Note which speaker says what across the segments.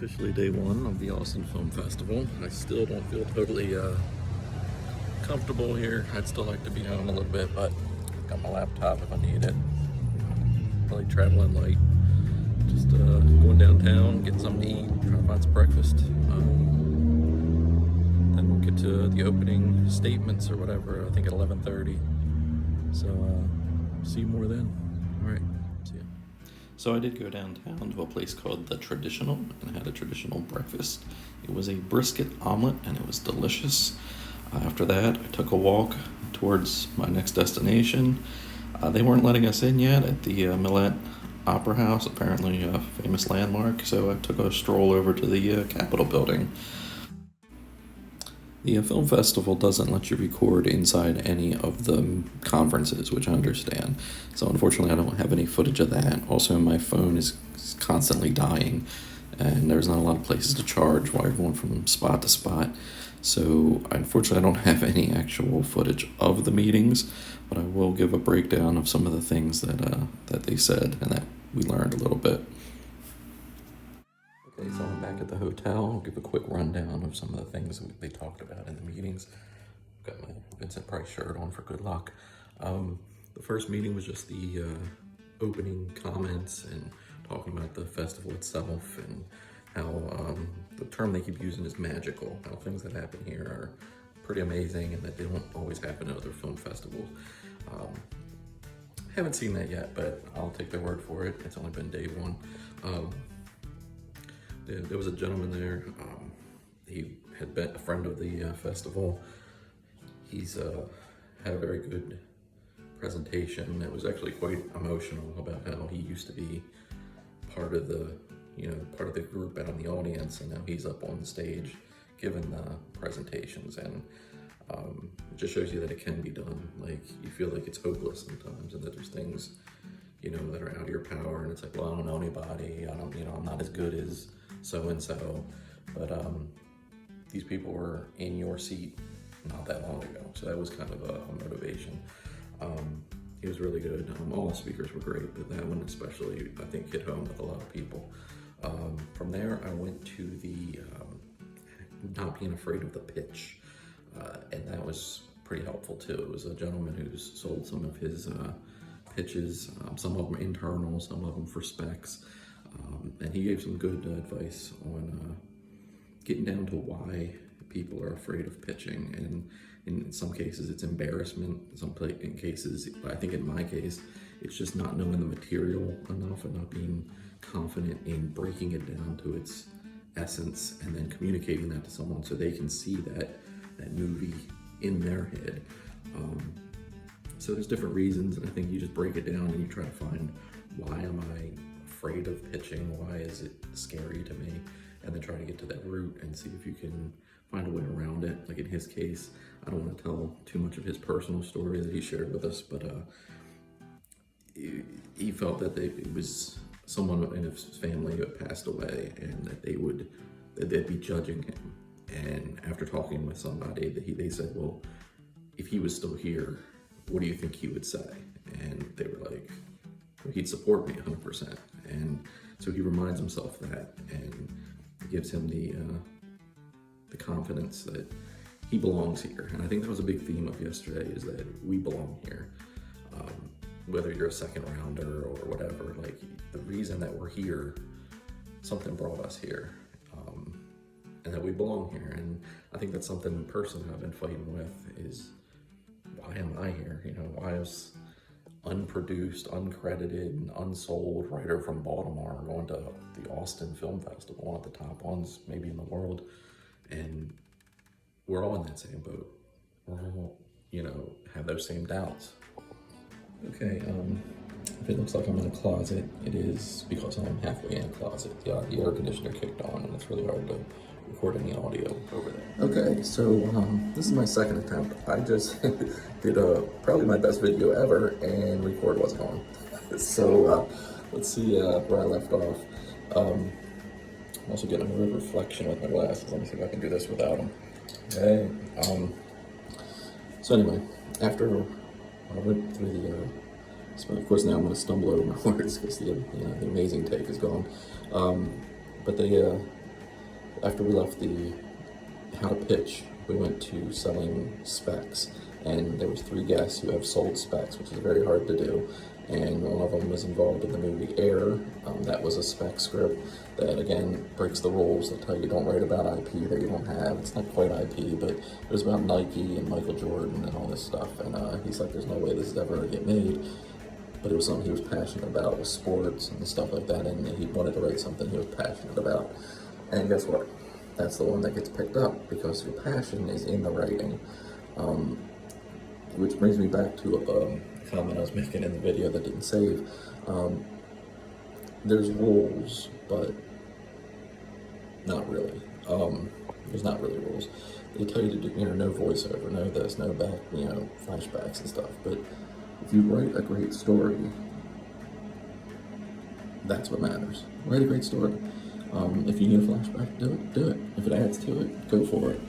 Speaker 1: Officially day one of the Austin Film Festival. I still don't feel totally comfortable here. I'd still like to be home a little bit, but got my laptop if I need it. Probably traveling light. Just going downtown, getting something to eat, trying to find some breakfast. Then we'll get to the opening statements or whatever, I think at 11:30. So see you more then. All right, see ya. So I did go downtown to a place called The Traditional and had a traditional breakfast. It was a brisket omelet and it was delicious. After that, I took a walk towards my next destination. They weren't letting us in yet at the Millet Opera House, apparently a famous landmark, so I took a stroll over to the Capitol building. The film festival doesn't let you record inside any of the conferences, which I understand. So unfortunately, I don't have any footage of that. Also, my phone is constantly dying, and there's not a lot of places to charge while you're going from spot to spot. So unfortunately, I don't have any actual footage of the meetings, but I will give a breakdown of some of the things that they said and that we learned a little bit. Okay, so I'm back at the hotel. I'll give a quick rundown of some of the things that they talked about in the meetings. Got my Vincent Price shirt on for good luck. The first meeting was just the opening comments and talking about the festival itself and how the term they keep using is magical, how things that happen here are pretty amazing and that they don't always happen at other film festivals. Haven't seen that yet, but I'll take their word for it. It's only been day one. There was a gentleman there. He had been a friend of the festival. He's had a very good presentation. It was actually quite emotional about how he used to be part of the group out in the audience, and now he's up on stage giving the presentations, and it just shows you that it can be done. Like, you feel like it's hopeless sometimes, and that there's things, that are out of your power, and it's like, well, I don't know anybody. I'm not as good as so-and-so, but these people were in your seat not that long ago, so that was kind of a motivation. He was really good. All the speakers were great, but that one especially, I think, hit home with a lot of people. From there, I went to the not being afraid of the pitch, and that was pretty helpful too. It was a gentleman who's sold some of his pitches, some of them internal, some of them for specs, and he gave some good advice on getting down to why people are afraid of pitching. And in some cases it's embarrassment, in cases, I think in my case, it's just not knowing the material enough and not being confident in breaking it down to its essence and then communicating that to someone so they can see that movie in their head. So there's different reasons, and I think you just break it down and you try to find, why am I afraid of pitching? Why is it scary to me? And then try to get to that root and see if you can find a way around it. Like in his case, I don't want to tell too much of his personal story that he shared with us, but he felt that it was someone in his family who had passed away, and that they'd be judging him. And after talking with somebody, they said, well, if he was still here, what do you think he would say? And they were like, well, he'd support me 100%. And so he reminds himself that, and it gives him the confidence that he belongs here. And I think that was a big theme of yesterday, is that we belong here. Whether you're a second rounder or whatever, like, the reason that we're here, something brought us here, and that we belong here. And I think that's something personally I've been fighting with, is why am I here? Why is unproduced, uncredited, and unsold writer from Baltimore going to the Austin Film Festival, one of the top ones maybe in the world, and we're all in that same boat. We're all, have those same doubts. Okay, if it looks like I'm in a closet, it is because I'm halfway in a closet. The air conditioner kicked on, and it's really hard to record any audio over there. Okay, so this is my second attempt. I just did probably my best video ever, and record wasn't on. So let's see where I left off. I'm also getting a weird reflection with my glasses. Let me see if I can do this without them. Okay. So anyway, after I went through the so of course now I'm going to stumble over my words because the amazing take is gone. But they after we left the how to pitch, we went to selling specs, and there was 3 guests who have sold specs, which is very hard to do. And one of them was involved in the movie Air. That was a spec script that, again, breaks the rules that tell you don't write about IP that you don't have. It's not quite IP, but it was about Nike and Michael Jordan and all this stuff. And he's like, there's no way this is ever going to get made. But it was something he was passionate about, with sports and stuff like that, and he wanted to write something he was passionate about. And guess what? That's the one that gets picked up, because your passion is in the writing. Which brings me back to a comment I was making in the video that didn't save. There's rules, but not really. There's not really rules. They tell you to do, no voiceover, no this, no back, flashbacks and stuff. But if you write a great story, that's what matters. Write a great story. If you need a flashback, do it. If it adds to it, go for it.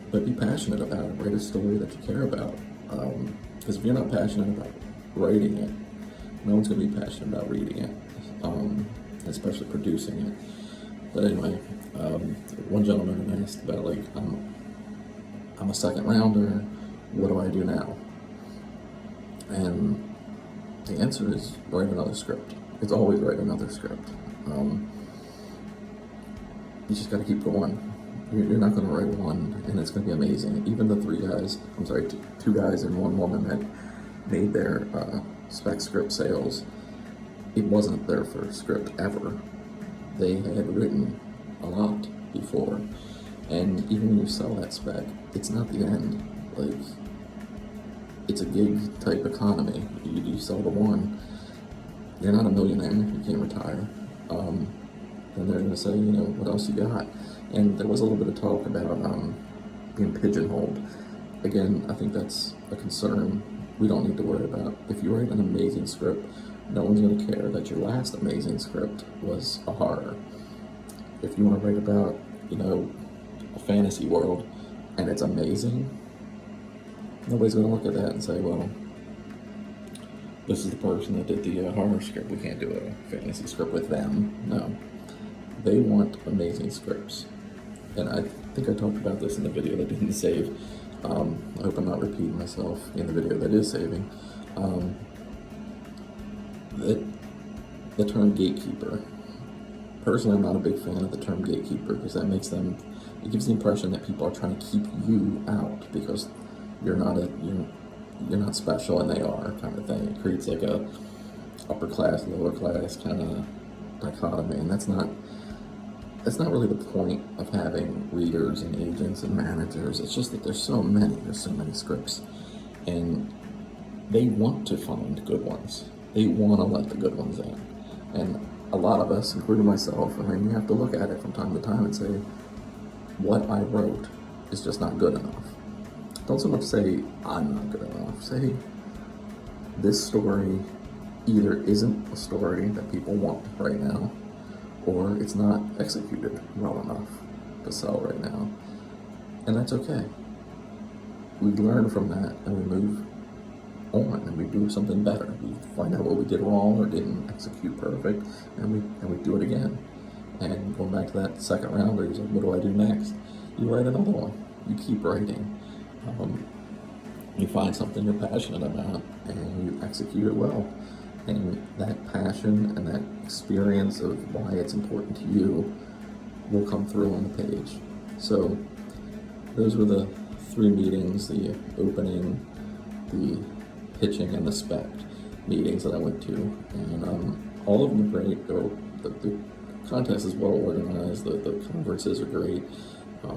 Speaker 1: But be passionate about it. Write a story that you care about. Because if you're not passionate about writing it, no one's going to be passionate about reading it, especially producing it. But anyway, one gentleman asked about, like, I'm a second rounder, what do I do now? And the answer is write another script. It's always write another script. You just got to keep going. You're not going to write one and it's going to be amazing. Even the 2 guys and 1 woman that made their spec script sales, it wasn't their first script ever. They had written a lot before. And even when you sell that spec, it's not the end. Like, it's a gig type economy. You sell the one, you're not a millionaire, you can't retire. And they're going to say, what else you got? And there was a little bit of talk about being pigeonholed. Again, I think that's a concern we don't need to worry about. If you write an amazing script, no one's going to care that your last amazing script was a horror. If you want to write about, a fantasy world and it's amazing, nobody's going to look at that and say, well, this is the person that did the horror script. We can't do a fantasy script with them. No. They want amazing scripts. And I think I talked about this in the video that didn't save. I hope I'm not repeating myself in the video that is saving. The term gatekeeper. Personally, I'm not a big fan of the term gatekeeper, because that makes it gives the impression that people are trying to keep you out because you're not special and they are, kind of thing. It creates like a upper class, lower class kind of dichotomy, and that's not really the point of having readers and agents and managers. It's just that there's so many scripts, and they want to find good ones. They want to let the good ones in. And a lot of us, including myself, you have to look at it from time to time and say, what I wrote is just not good enough. Don't so much say, I'm not good enough. Say, this story either isn't a story that people want right now, or it's not executed well enough to sell right now. And that's okay. We learn from that and we move on and we do something better. We find out what we did wrong or didn't execute perfect, and we do it again. And going back to that second round where you're like, what do I do next? You write another one. You keep writing. You find something you're passionate about and you execute it well. And that passion and that experience of why it's important to you will come through on the page. So those were the 3 meetings, the opening, the pitching, and the spec meetings that I went to. And all of them are great. The contest is well organized. The conferences are great.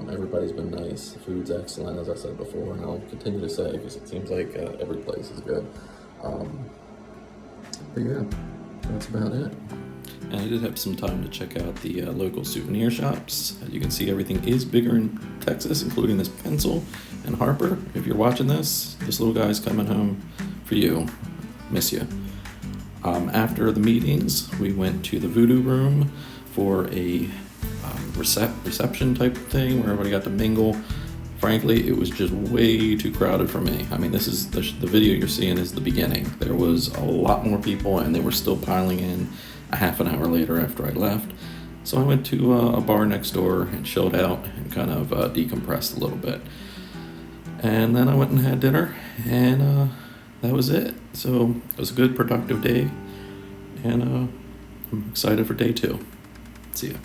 Speaker 1: Everybody's been nice. The food's excellent, as I said before, and I'll continue to say, because it seems like every place is good. But yeah, that's about it. And I did have some time to check out the local souvenir shops. As you can see, everything is bigger in Texas, including this pencil. And Harper, if you're watching this little guy's coming home for you. Miss you. After the meetings, we went to the Voodoo Room for a reception type thing where everybody got to mingle. Frankly, it was just way too crowded for me. This is the video you're seeing is the beginning. There was a lot more people and they were still piling in a half an hour later after I left. So I went to a bar next door and chilled out and kind of decompressed a little bit. And then I went and had dinner, and that was it. So it was a good, productive day, and I'm excited for day 2. See ya.